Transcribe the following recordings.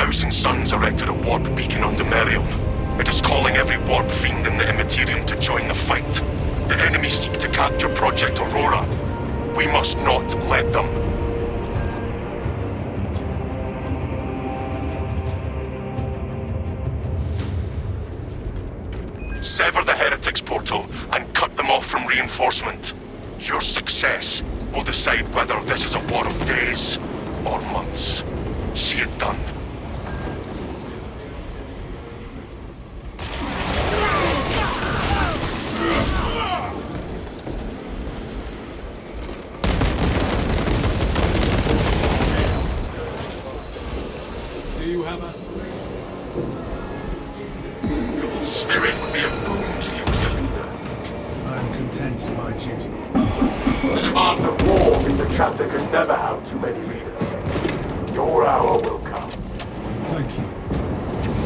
Thousand Suns erected a warp beacon on Demerion. It is calling every warp fiend in the Immaterium to join the fight. The enemy seek to capture Project Aurora. We must not let them. Sever the Heretics portal and cut them off from reinforcement. Your success will decide whether this is a war of days or months. See it done. Do you have aspirations? Spirit would be a boon to you as a leader. I am content in my duty. The demand of war means a chapter can never have too many leaders. Your hour will come. Thank you.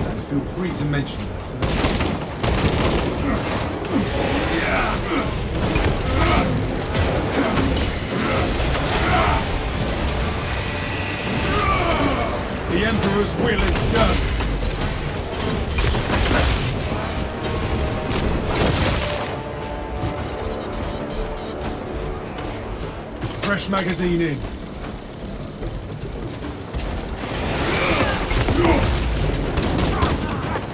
And feel free to mention that to them. The Emperor's will is done. Fresh magazine in.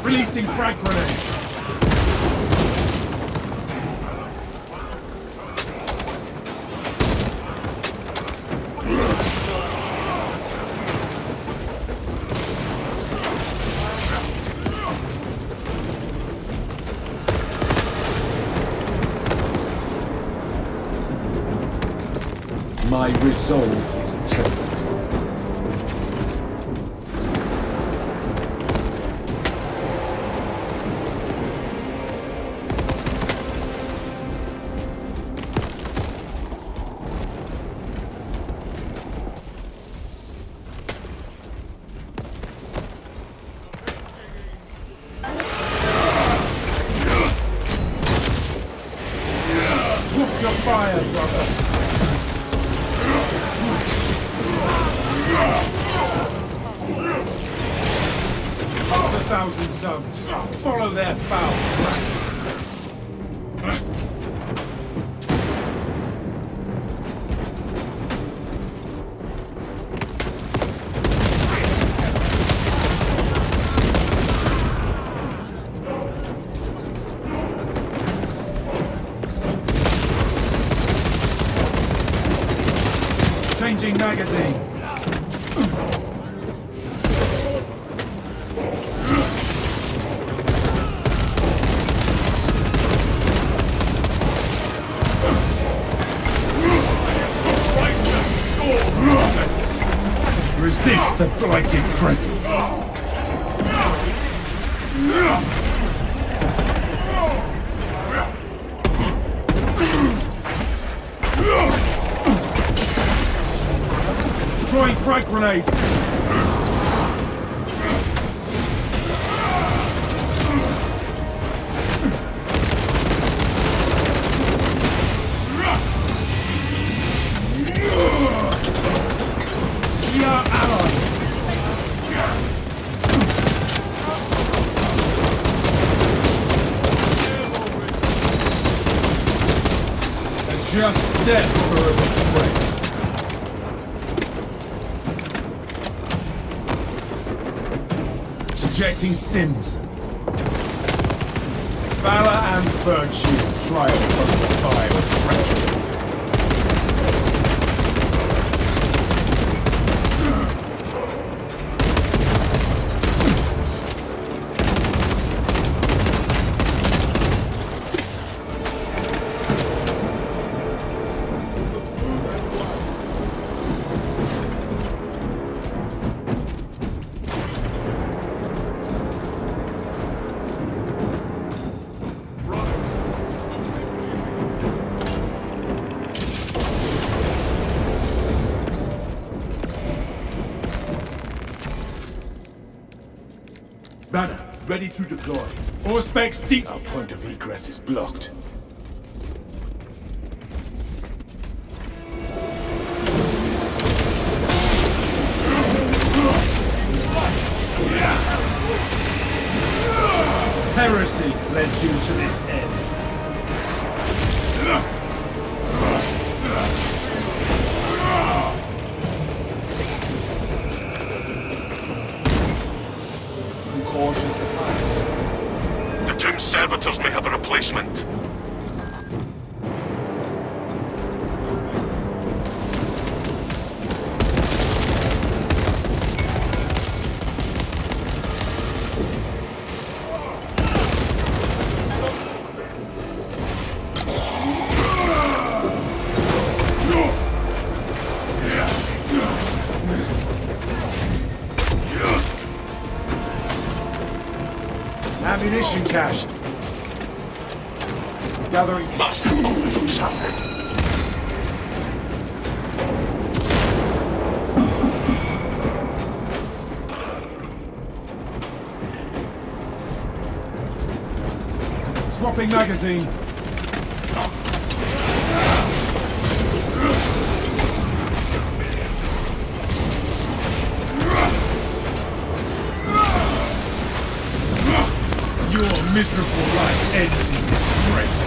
Releasing frag grenade. My resolve is terrible. Watch your fire, brother! Of the Thousand Suns, follow their foul tracks. Changing magazine. Resist the blighted presence. Deploying frag grenade. We are allies. A just death for a betrayal. Ejecting stims. Valor and virtue triumph over the fire of treachery. Banner, ready to deploy. All specs deep. Our point of egress is blocked. mercy led you to this end. Caution suffice. The Tomb Servitors may have a replacement. Ammunition cache. Gathering. Must have overlooked something. Swapping magazine. Your miserable life ends in disgrace.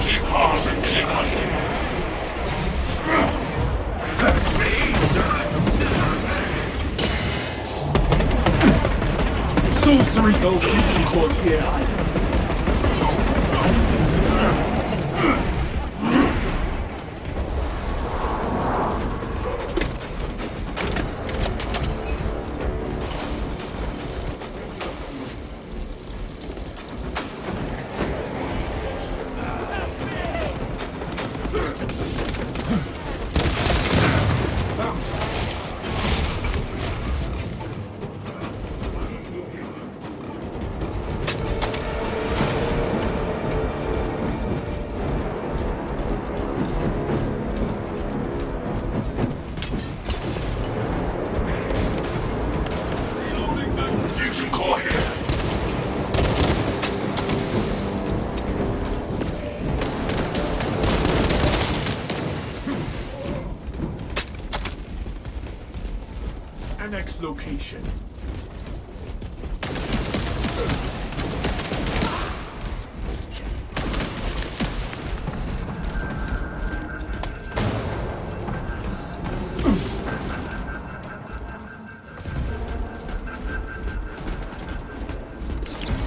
Keep hard and keep hunting. Sorcery, no future cause here either. Fusion core here. Annex location.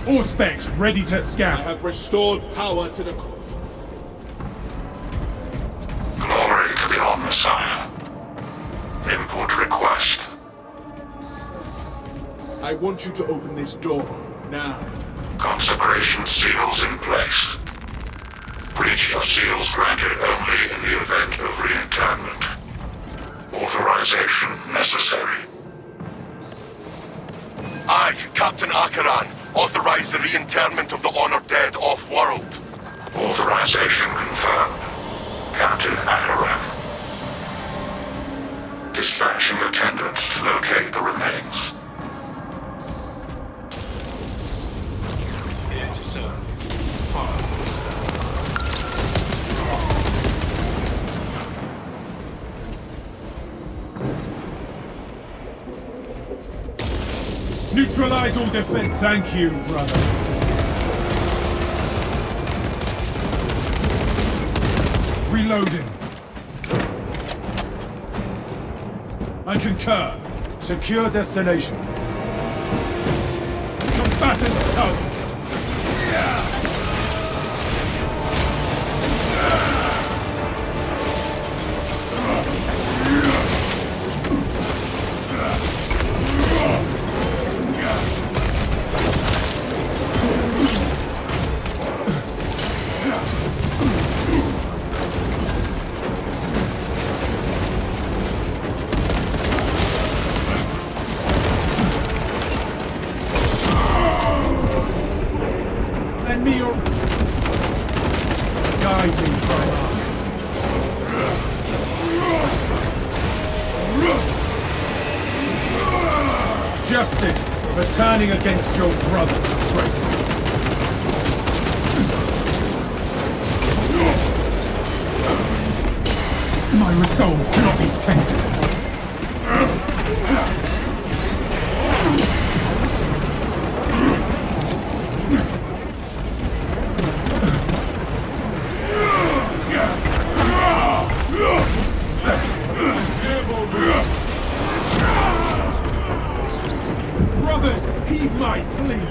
All specs ready to I scan. have restored power to the Glory to the Omnissiah. Input request. I want you to open this door, now. Consecration seals in place. Breach of seals granted only in the event of reinterment. Authorization necessary. I, Captain Akaran, authorize the reinterment of the honored dead off-world. Authorization confirmed. Captain Akaran. Dispatching attendants to locate the remains. Neutralize all defense. Thank you, brother. Reloading. I concur. Secure destination. Combatant tugged. Lend me your... Guide me, brother. Justice for turning against your brothers, traitor. My resolve cannot be tainted. Brothers, heed my plea.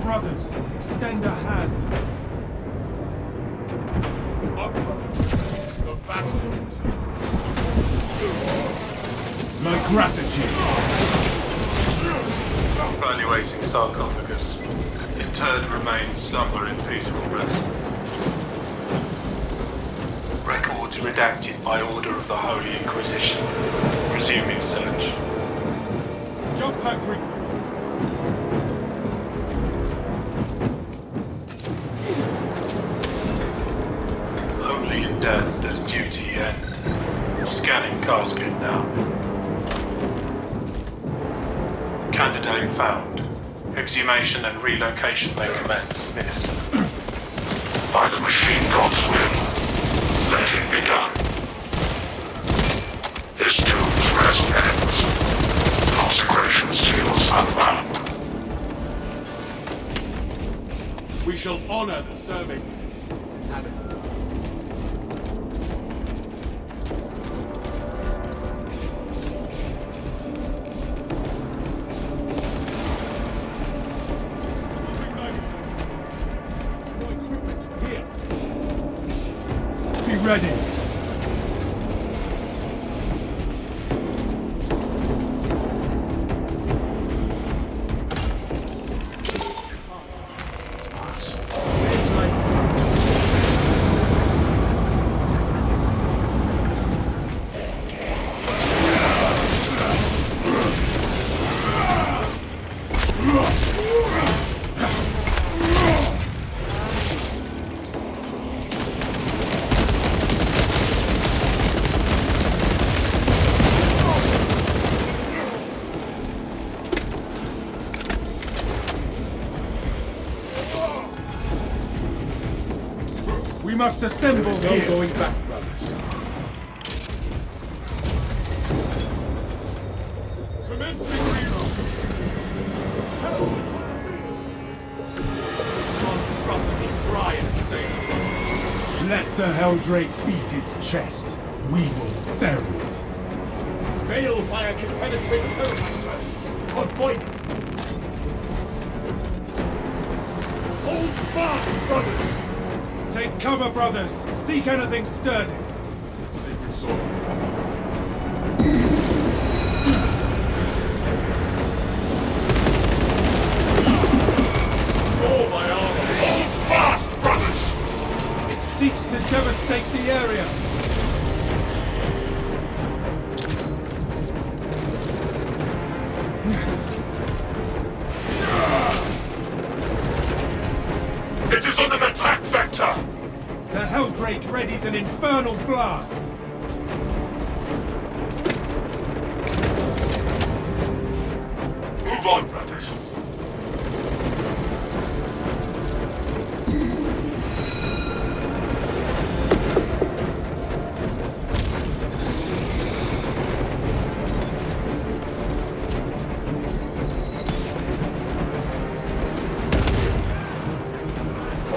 Brothers, extend a hand. The battle continues. My gratitude. Evaluating sarcophagus. Interred remains slumber in peaceful rest. Records redacted by order of the Holy Inquisition. Resuming search. Jump pack ring. Only in death does duty end. Scanning casket now. Candidate found. Exhumation and relocation may commence, Minister. By the machine god's will, let him be done. This tomb's rest ends. Consecration seals unbound. We shall honor the service. Inhabitant. Be ready. We must assemble No here. going back, brothers. Commencing reload. This monstrosity try and save us. Let the Helldrake beat its chest. We will bury it. Balefire can penetrate ceremonies. Avoid it. Hold fast, brothers. Take cover, brothers. Seek anything sturdy. Sacred sword. Restore my armor. Hold fast, brothers! It seeks to devastate the area. It is on an attack vector! The Helldrake readies an infernal blast. Move on, brothers.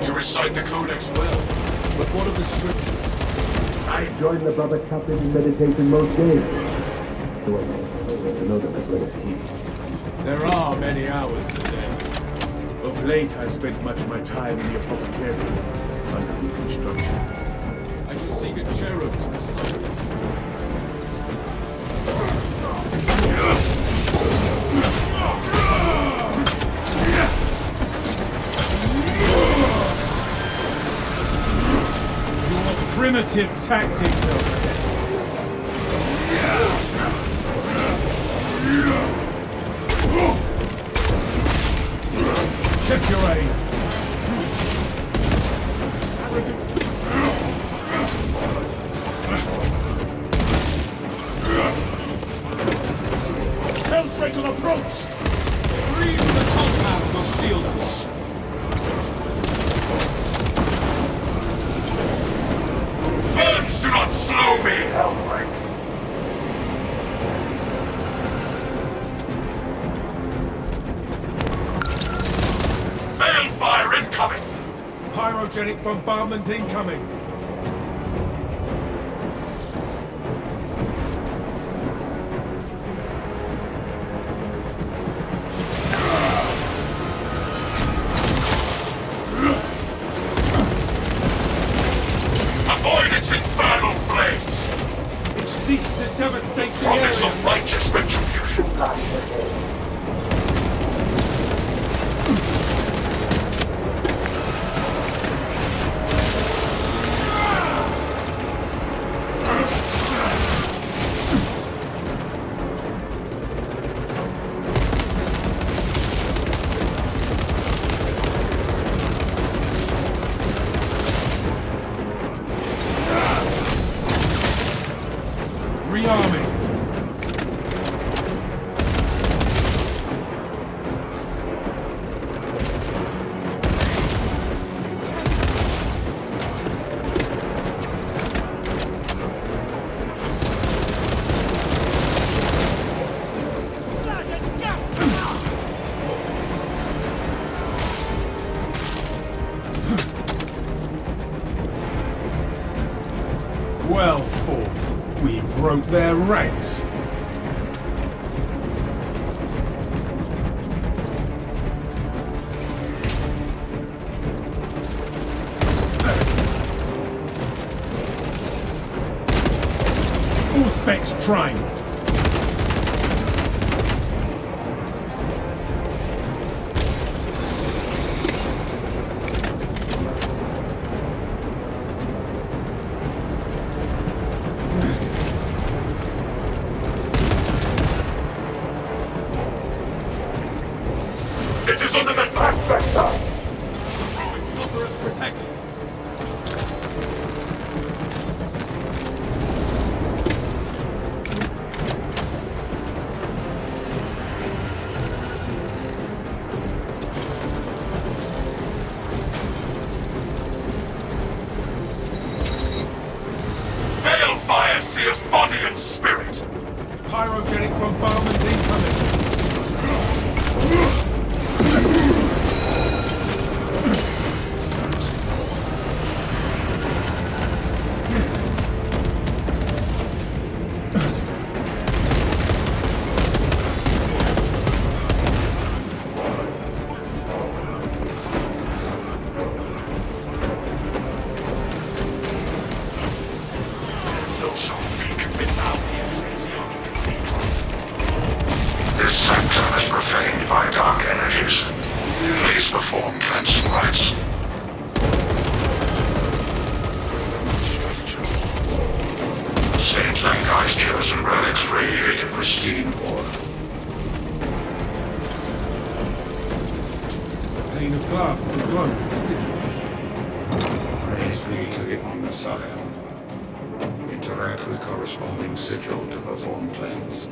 You recite the Codex well, but what of the scriptures? I join the brother captain in meditation most days. So I know that the brother sleeps. There are many hours in the day. Of late, I've spent much of my time in the apothecary, under reconstruction. I shall seek a cherub to recite this. Primitive tactics of death. Check your aim. Pyrogenic bombardment incoming! Avoid its infernal flames! It seeks to devastate the Promise area! of righteous retribution! Rearming! Well fought. We broke their ranks. All specs primed. It is under the back vector! Sufferers protected. Balefire sears body and spirit! Pyrogenic bombardment incoming. No so weak without the This sector is profaned by dark energies. Please perform cleansing rites. Saint Lankai's chosen relics radiated pristine water. The pane of glass is aglow with the sigil. Praise be to the Omnissiah. Interact with corresponding sigil to perform cleanse.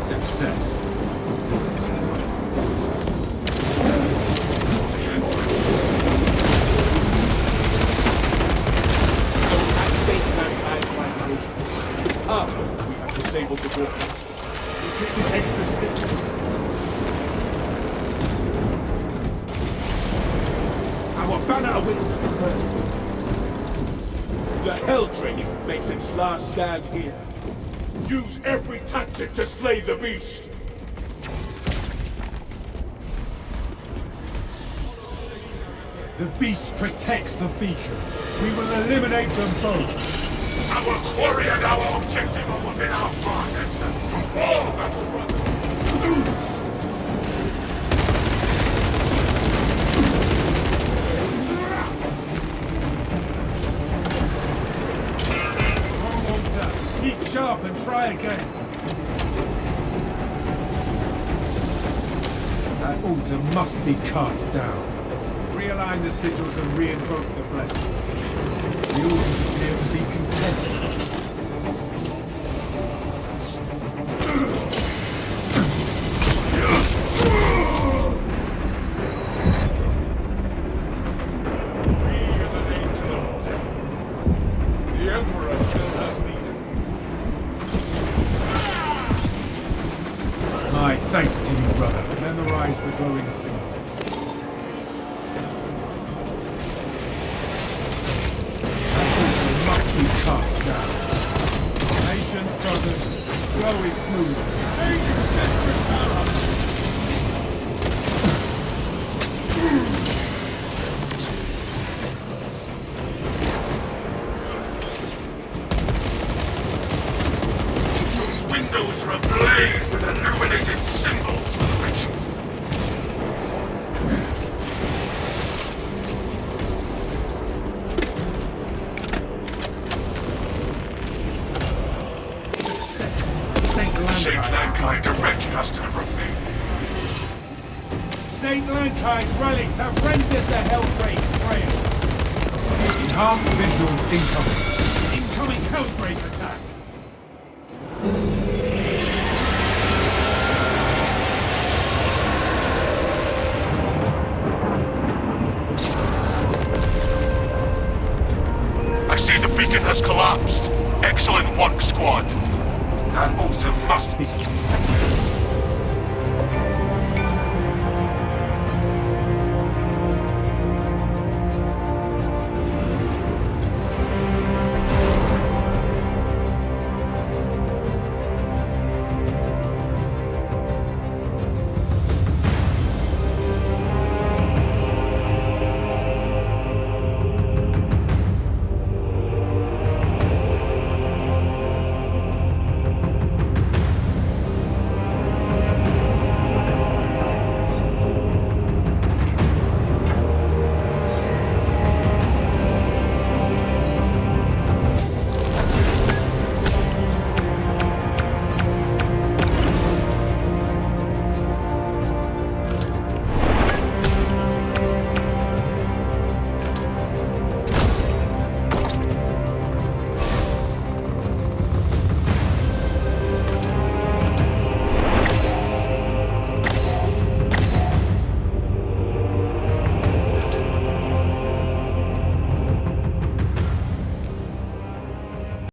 Success. After we have disabled the door, completed extra steps. Our banner awaits the The Helldrake makes its last stand here. Use every tactic to slay the beast! The beast protects the beacon. We will eliminate them both. Our quarry and our objective are within our far distance. To war, battle brother! Wrong altar. Keep sharp and try again. That altar must be cast down. Realign the sigils and re-invoke the blessing. The altars appear to be content. He is an angel of Thanks to you, brother. Memorize the glowing symbols. That portal must be cast down. Patience, brothers. Slow is smooth. Save this desperate power! Those windows are ablaze with illuminated symbols for the ritual. Saint Lankai directed us to the ravine. Saint Lankai's relics have rendered the Helldrake trail. Enhanced visuals incoming. Incoming Helldrake attack. I see the beacon has collapsed. Excellent work, squad. That altar must be